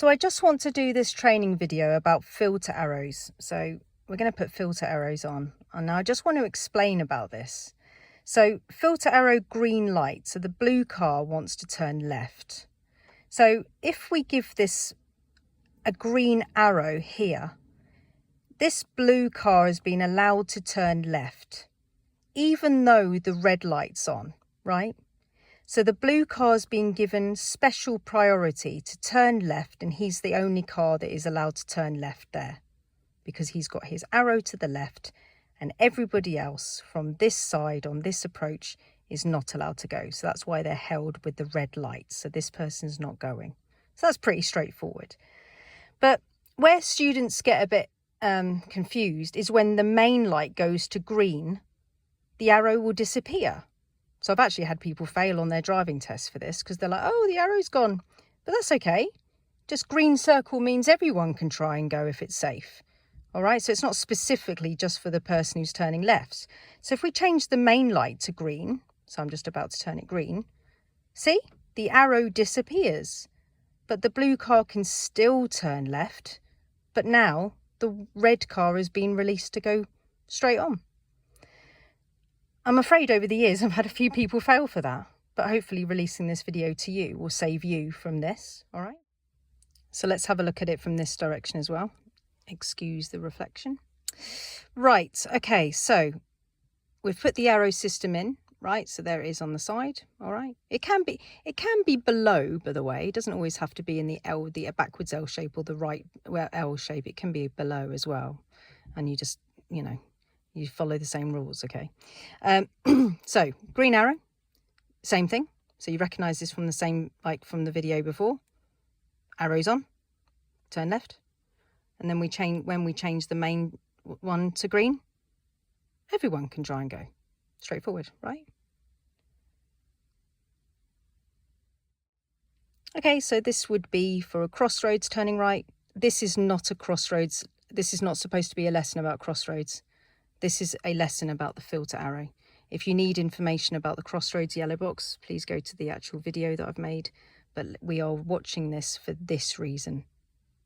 So I just want to do this training video about filter arrows. So we're going to put filter arrows on. And now I just want to explain about this. So filter arrow green light. So the blue car wants to turn left. So if we give this a green arrow here, this blue car has been allowed to turn left, even though the red light's on, right? So the blue car's been given special priority to turn left, and he's the only car that is allowed to turn left there because he's got his arrow to the left, and everybody else from this side on this approach is not allowed to go. So that's why they're held with the red light. So this person's not going. So that's pretty straightforward. But where students get a bit confused is when the main light goes to green, the arrow will disappear. So I've actually had people fail on their driving test for this because they're like, oh, the arrow's gone. But that's okay. Just green circle means everyone can try and go if it's safe. All right, so it's not specifically just for the person who's turning left. So if we change the main light to green, so I'm just about to turn it green, see, the arrow disappears. But the blue car can still turn left. But now the red car has been released to go straight on. I'm afraid over the years I've had a few people fail for that, but hopefully releasing this video to you will save you from this, all right? So let's have a look at it from this direction as well. Excuse the reflection. Right, okay, so we've put the arrow system in, right? So there it is on the side, all right? It can be below, by the way. It doesn't always have to be in the backwards L shape or the right L shape. It can be below as well. And you just, you follow the same rules, okay? So green arrow, same thing. So you recognize this from the same, like from the video before. Arrows on, turn left. And then when we change the main one to green, everyone can try and go. Straightforward, right? Okay, so this would be for a crossroads turning right. This is not a crossroads. This is not supposed to be a lesson about crossroads. This is a lesson about the filter arrow. If you need information about the crossroads yellow box, please go to the actual video that I've made. But we are watching this for this reason.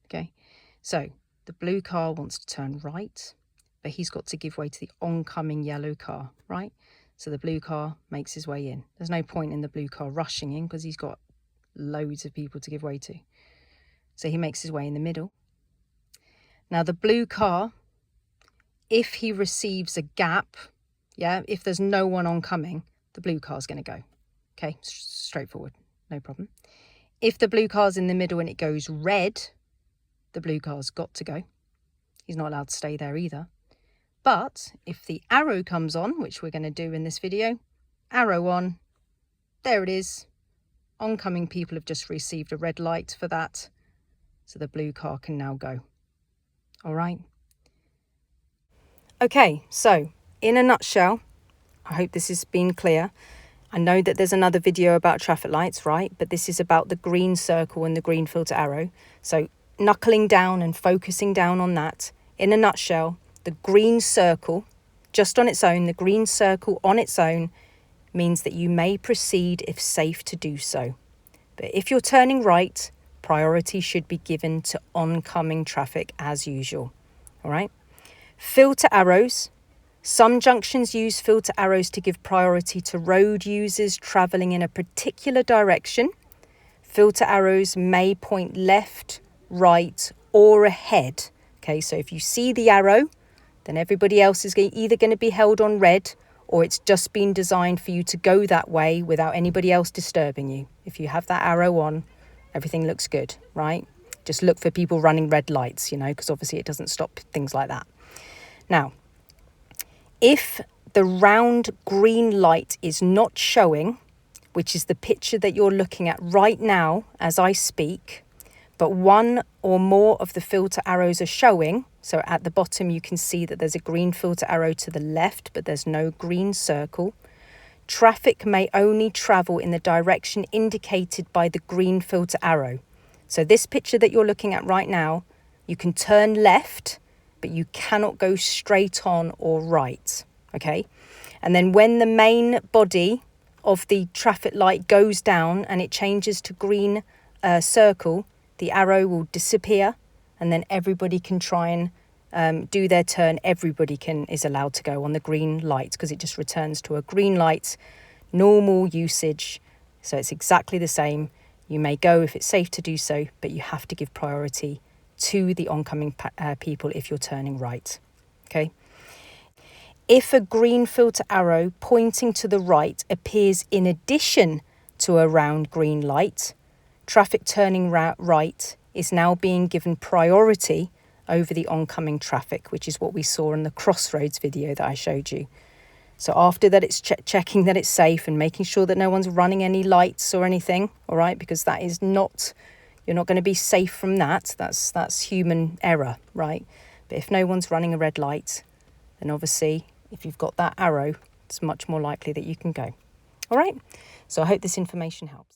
Okay, so the blue car wants to turn right, but he's got to give way to the oncoming yellow car, right? So the blue car makes his way in. There's no point in the blue car rushing in because he's got loads of people to give way to. So he makes his way in the middle. Now the blue car, if he receives a gap, if there's no one oncoming, the blue car's going to go. Okay, straightforward, no problem. If the blue car's in the middle and it goes red, the blue car's got to go. He's not allowed to stay there either. But if the arrow comes on, which we're going to do in this video, arrow on, there it is. Oncoming people have just received a red light for that. So the blue car can now go. All right. Okay, so in a nutshell, I hope this has been clear. I know that there's another video about traffic lights, right? But this is about the green circle and the green filter arrow. So knuckling down and focusing down on that. In a nutshell, the green circle, just on its own, the green circle on its own means that you may proceed if safe to do so. But if you're turning right, priority should be given to oncoming traffic as usual. All right? Filter arrows. Some junctions use filter arrows to give priority to road users travelling in a particular direction. Filter arrows may point left, right, or ahead. Okay, so if you see the arrow, then everybody else is either going to be held on red, or it's just been designed for you to go that way without anybody else disturbing you. If you have that arrow on, everything looks good, right? Just look for people running red lights, because obviously it doesn't stop things like that. Now, if the round green light is not showing, which is the picture that you're looking at right now as I speak, but one or more of the filter arrows are showing, so at the bottom you can see that there's a green filter arrow to the left, but there's no green circle. Traffic may only travel in the direction indicated by the green filter arrow. So this picture that you're looking at right now, you can turn left, but you cannot go straight on or right, okay? And then when the main body of the traffic light goes down and it changes to green circle, the arrow will disappear, and then everybody can try and do their turn. Everybody is allowed to go on the green light, because it just returns to a green light, normal usage. So it's exactly the same. You may go if it's safe to do so, but you have to give priority to the oncoming people if you're turning right. Okay. If a green filter arrow pointing to the right appears in addition to a round green light, traffic turning right is now being given priority over the oncoming traffic, which is what we saw in the Crossroads video that I showed you. So after that, it's checking that it's safe and making sure that no one's running any lights or anything, all right? Because that is not, you're not going to be safe from that. That's human error, right? But if no one's running a red light, then obviously, if you've got that arrow, it's much more likely that you can go. All right? So I hope this information helps.